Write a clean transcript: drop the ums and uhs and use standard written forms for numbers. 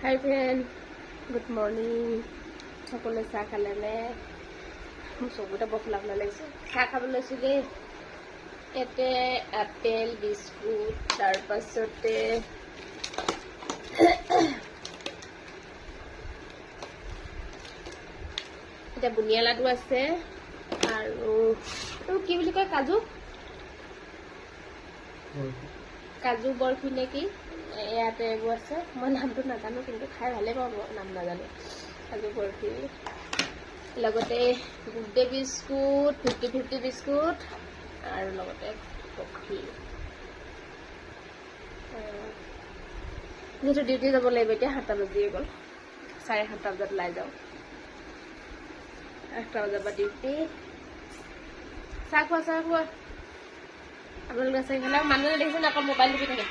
হাই friend, good morning. সকলোৱে চাহ খালেনে? মোৰ চকুতে বৰ ফুলা ফুলা লাগিছে। চাহ খাব লৈছোঁ দেই। ইয়াতে আপেল বিস্কুট, তাৰপাছতে এতিয়া বুনিয়া লাডু আছে আৰু কি বুলি কয়, কাজু বৰফি নে কি, ইয়াতে এইবোৰ আছে। মই নামটো নাজানো, কিন্তু খাই ভালে পাওঁ। নাম নাজানো। কাজু বৰফি লগতে গুড ডে বিস্কুট, 50-50 বিস্কুট আৰু লগতে কফি। যিহেতু ডিউটি যাব লাগিব, এতিয়া 7টা বাজিয়ে গ'ল। 7:30 বজাত ওলাই যাওঁ। 8টা বজাৰ পৰা ডিউটি। চাহ খোৱা আপোনালোকে চাহ খালে। মানুহে দেখিছে অকল মোবাইল টিপি থাকে।